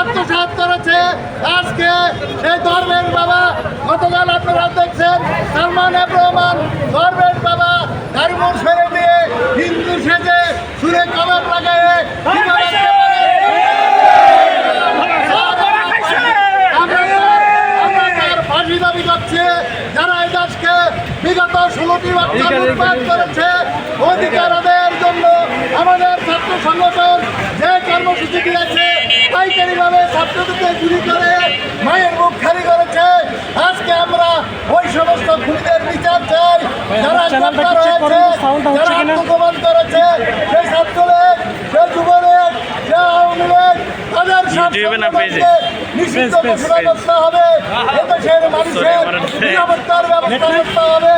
আত্মসাৎ করেছে। আজকে সেই ধর্মের বাবা, গতকাল আপনারা দেখছেন সালমান এফ রহমান ধর্মের বাবা দাড়ি-মুছ ফেলে দিয়ে হিন্দু সেজে সুরে কবর লাগায়ে ফাঁসি দাবি করছে। যারা এই দেশকে বিগত 16টি বছর লুটপাট করেছে, অধিকার আদায়ের জন্য আমাদের ছাত্র সংগঠন যে কর্মসূচি দিয়েছে, পাইকারিভাবে ছাত্রদেরকে গুলি করে মায়ের মুখ খালি করেছে। আজকে আমরা ওই সমস্ত খুনিদের বিচার চাই, যারা গ্রেপ্তার হয়েছে, যারা আত্মগোপন করেছে, সেই ছাত্রলীগ, সেই যুবলীগ, সেই আওয়ামী লীগ, তাদের নিষিদ্ধ ঘোষণা করতে হবে। এদেশের মানুষের নিরাপত্তার ব্যবস্থা করতে হবে।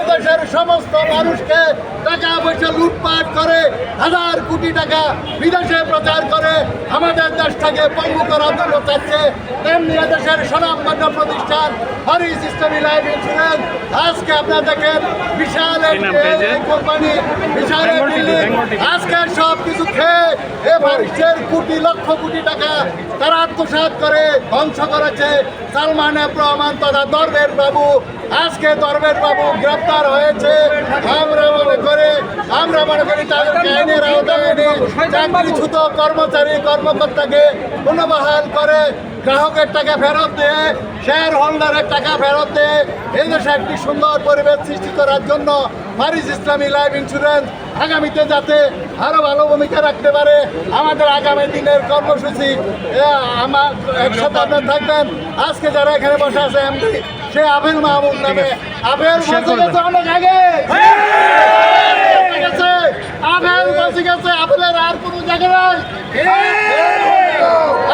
এদেশের সমস্ত মানুষকে টাকা পয়সা লুটপাট করে হাজার কোটি টাকা বিদেশে প্রচার করে আমাদের দেশটাকে পঙ্গু করার জন্য চাচ্ছে। তেমনি এদেশের স্বনামধন্য প্রতিষ্ঠান হারিস ইসলামী লাইফ ইন্স্যুরেন্স, আজকে আপনারা দেখেন বিশাল কোম্পানি, বিশাল বিল্ডিং, আজকে সব কিছু খেয়ে এ মানুষের কোটি লক্ষ কোটি টাকা তারা আত্মসাৎ করে ধ্বংস করেছে। সালমান এফ রহমান তথা ধর্মের বাবু, আজকে ধর্মের বাবু গ্রেপ্তার হয়েছে। আমরা মনে করি তাদেরকে আইনের আওতায় এনে চাকরিচ্যুত কর্মচারী কর্মকর্তাকে পুনর্বহাল করে গ্রাহকের টাকা ফেরত দিয়ে, শেয়ার হোল্ডারের টাকা ফেরত দিয়ে এই দেশে একটি সুন্দর পরিবেশ সৃষ্টি করার জন্য হারিস ইসলামী লাইফ ইন্স্যুরেন্স আগামীতে যাতে আরও ভালো ভূমিকা রাখতে পারে। আমাদের আগামী দিনের কর্মসূচি আমার একসাথে আপনার থাকবেন। আজকে যারা এখানে বসে আছে এমডি, সে আবেল মাহমুদ নামে, আবেল অনেক আগে আবেল বসে গেছে, আবেলের আর কোনো জায়গা নাই।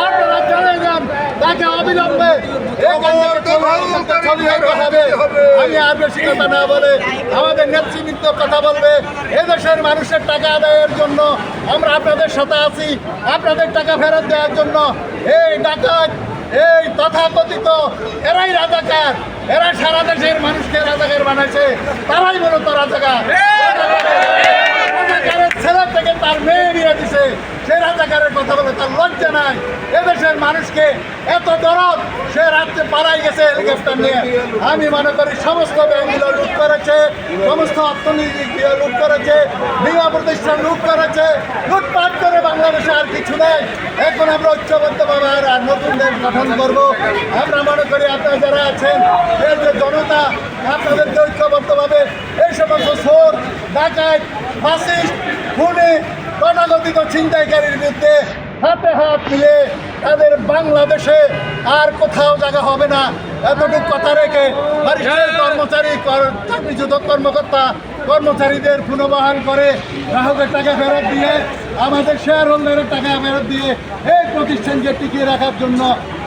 আপনারা চলে যান, তাকে অবিলম্বে আমি আর বেশি কথা না বলে আমাদের নেতৃবৃন্দ কথা বলবে। এদেশের মানুষের টাকা আদায়ের জন্য আমরা আপনাদের সাথে আছি, আপনাদের টাকা ফেরত দেওয়ার জন্য। এই ডাকাত, এই তথাকথিত এরাই রাজাকার, এরা সারা দেশের মানুষকে রাজাকার বানাইছে, তারাই মূলত রাজাকার। রাজাকারের ছেলে থেকে তার মেয়ে নিয়ে দিছে, সে রাজাকারের কথা বলে তার লজ্জা নাই। এদেশের মানুষকে এত দরদ, সে রাত্রে পাড়াই গেছে হেলিকপ্টার নিয়ে। আমি মনে করি সমস্ত ব্যাংকগুলো লুট করেছে, সমস্ত অর্থনীতি লুট করেছে, বিমা প্রতিষ্ঠান লুট করেছে, লুটপাট করে বাংলাদেশে আর কিছু নেই। এখন আমরা ঐক্যবদ্ধভাবে আর নতুন দেশ গঠন করবো। আমরা মনে করি আপনারা যারা আছেন, এই যে জনতা, আপনাদেরকে ঐক্যবদ্ধভাবে এই সমস্ত চোর, ডাকাত, ফাসিস্ট, খুনি, তথাকথিত ছিনতাইকারীর বিরুদ্ধে হাতে হাত মিলে তাদের বাংলাদেশে আর কোথাও জায়গা হবে না, এতটুকু কথা রেখে কর্মচারী, চাকরিচ্যুত কর্মকর্তা কর্মচারীদের পুনর্বহাল করে গ্রাহকের টাকা ফেরত দিয়ে, আমাদের শেয়ার হোল্ডারের টাকা ফেরত দিয়ে এই প্রতিষ্ঠানকে টিকিয়ে রাখার জন্য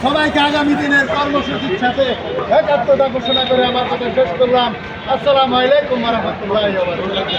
সবাইকে আগামী দিনের কর্মসূচির সাথে একাত্মতা ঘোষণা করে আমার কথা শেষ করলাম। আসসালামু আলাইকুম ওয়া রাহমাতুল্লাহি ওয়া বারাকাতুহু।